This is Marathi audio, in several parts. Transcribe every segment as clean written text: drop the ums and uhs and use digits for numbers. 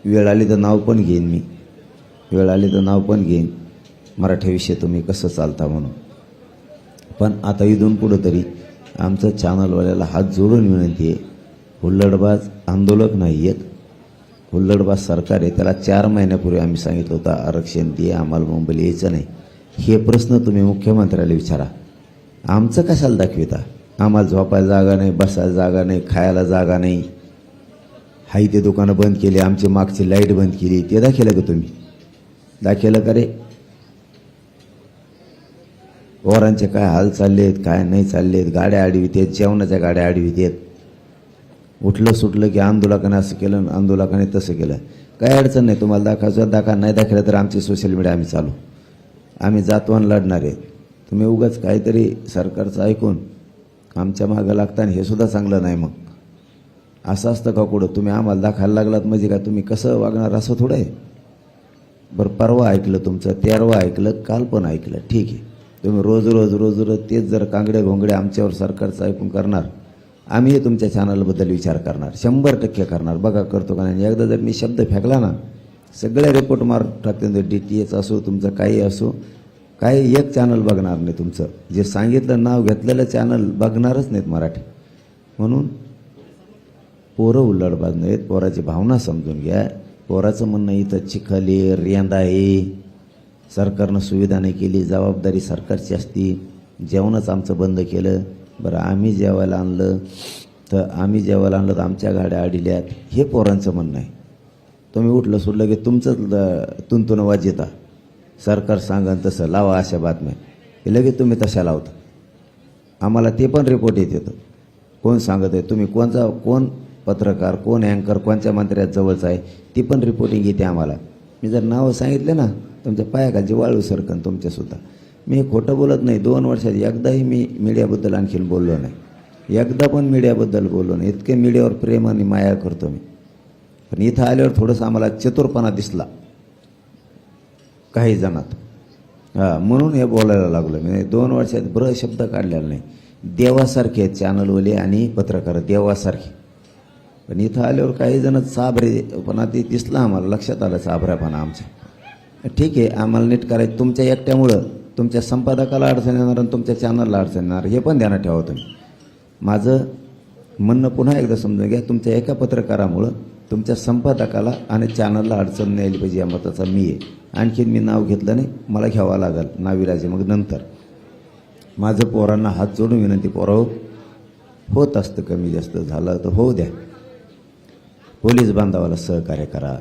वेळ आली तर नाव पण घेईन मी, वेळ आली तर नाव पण घेईन मराठीविषयी तुम्ही कसं चालता म्हणून. पण आता इथून पुढं तरी आमचं चॅनलवाल्याला हात जोडून विनंती आहे, हुल्लडबाज आंदोलक नाही आहेत, हुल्लडबाज सरकार आहे. त्याला 4 महिन्यापूर्वी आम्ही सांगितलं होतं आरक्षण दे, आम्हाला मुंबईला यायचं नाही. हे प्रश्न तुम्ही मुख्यमंत्र्याला विचारा. आमचं कशाला दाखविता? आम्हाला झोपायला जागा नाही, बसायला जागा नाही, खायला जागा नाही, हाई ते दुकानं बंद केली, आमची मागची लाईट बंद केली. ते दाखवलं का तुम्ही? दाखवलं का रे? पोरांचे काय हाल चाललेत, काय नाही चाललेत, गाड्या अडवित आहेत, जेवणाच्या गाड्या अडवित आहेत. उठलं सुटलं की आंदोलकाने असं केलं, आंदोलकाने तसं केलं. काय अडचण नाही, तुम्हाला दाखवायचं दाखवा, नाही दाखवलं तर आमची सोशल मीडिया आम्ही चालू, आम्ही जातवान लढणार आहेत. तुम्ही उगाच काहीतरी सरकारचं ऐकून आमच्या मागं लागता, हे सुद्धा चांगलं नाही. मग असं असतं का कुठं? तुम्ही आम्हाला दाखवायला लागलात म्हणजे का तुम्ही कसं वागणार असं थोडं आहे. बरं, परवा ऐकलं तुमचं, 13वा ऐकलं, काल पण ऐकलं, ठीक आहे. तुम्ही रोज रोज रोज रोज तेच जर कांगडे घोंगडे आमच्यावर सरकारचं ऐकून करणार, आम्ही तुमच्या चॅनलबद्दल विचार करणार, 100% करणार. बघा करतो का नाही. एकदा जर मी शब्द फेकला ना, सगळे रिपोर्ट मार टाकते. DTH असो, तुमचं काही असो, काही एक चॅनल बघणार नाही तुमचं. जे सांगितलं नाव घेतलेलं चॅनल बघणारच नाहीत मराठी. म्हणून पोरं उल्लडबाज नाहीत, पोराची भावना समजून घ्या. पोराचं म्हणणं इथं चिखल रेंदा आहे, सरकारनं सुविधा नाही केली, जबाबदारी सरकारची असती. जेवणच आमचं बंद केलं. बरं, आम्ही जेवायला आणलं तर आमच्या गाड्या अडल्यात, हे पोरांचं म्हणणं आहे. तुम्ही उठलं सुटलं की तुमचं तुंतून वाज येता, सरकार सांगा तसं लावा अशा बातम्या, हे लगेच तुम्ही तशा लावता. आम्हाला ते पण रिपोर्ट येत येतं, कोण सांगत आहे, तुम्ही कोण पत्रकार, कोण अँकर, कोणत्या मंत्र्यात जवळचा आहे, ती पण रिपोर्टिंग येते आम्हाला. मी जर नावं सांगितले ना, तुमच्या पायाखालची वाळू सरकन तुमच्यासुद्धा. मी हे खोटं बोलत नाही. 2 वर्षात एकदाही मी मीडियाबद्दल आणखीन बोललो नाही, एकदा पण मीडियाबद्दल बोललो नाही. इतके मीडियावर प्रेम आणि माया करतो मी. पण इथं आल्यावर थोडंसं आम्हाला चतुरपणा दिसला काही जणात, म्हणून हे बोलायला लागलो मी. 2 वर्षात बरं शब्द काढलेला नाही. देवासारखे आहेत चॅनलवाले आणि पत्रकार, देवासारखे. पण इथं आल्यावर काही जण साबरेपणा ते दिसला आम्हाला, लक्षात आलं साबऱ्यापणा आमचा. ठीक आहे, आम्हाला नीट करायचं. तुमच्या एकट्यामुळं तुमच्या संपादकाला अडचण येणार आणि तुमच्या चॅनलला अडचण येणार, हे पण ध्यानात ठेवा तुम्ही. माझं म्हणणं पुन्हा एकदा समजून घ्या. तुमच्या एका पत्रकारामुळं तुमच्या संपादकाला आणि चॅनलला अडचण नाही आली पाहिजे या मताचा मी आहे. आणखीन मी नाव घेतलं नाही, मला घ्यावं लागेल नाविलाजे. मग नंतर माझं पोरांना हात जोडून विनंती, पोरं होत असतं कमी जास्त झालं तर होऊ द्या. पोलीस बांधवाला सहकार्य करा,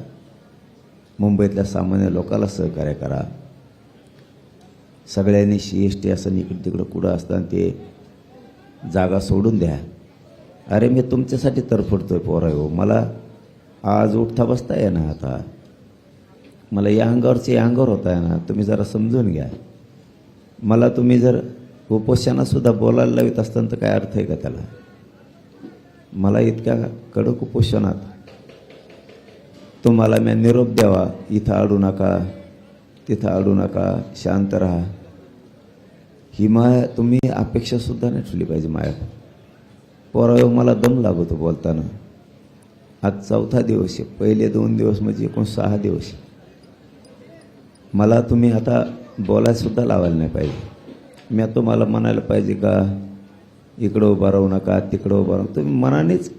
मुंबईतल्या सामान्य लोकांना सहकार्य करा. सगळ्यांनी CST असं इकडं तिकडं कुठं असतं ते जागा सोडून द्या. अरे मी तुमच्यासाठी तरफडतोय पोरं हो. मला आज उठता बसता आहे ना, आता मला या अंगावरचे या अंगावर होता आहे ना, तुम्ही जरा समजून घ्या. मला तुम्ही जर उपोषणासुद्धा बोलायला लावित असताना तर काय अर्थ आहे का त्याला? मला इतक्या कडक उपोषणात तुम्हाला मी निरोप द्यावा, इथं अडू नका, तिथं अडू नका, शांत राहा, ही माया तुम्ही अपेक्षासुद्धा नाही ठेवली पाहिजे माया. पोराव मला दम लागतो बोलताना. आज 4था दिवस आहे, पहिले 2 दिवस म्हणजे एकूण 6 दिवस. मला तुम्ही आता बोलायसुद्धा लावायला नाही पाहिजे. मी तुम्हाला म्हणायला पाहिजे का इकडं उभा राहू नका, तिकडं उभा राहू. तुम्ही मनानेच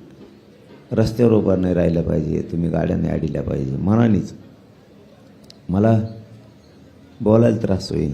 रस्त्यावर उभा नाही राहिलं पाहिजे, तुम्ही गाड्याने अडल्या पाहिजे मनानेच. मला बोलायला त्रास होईल.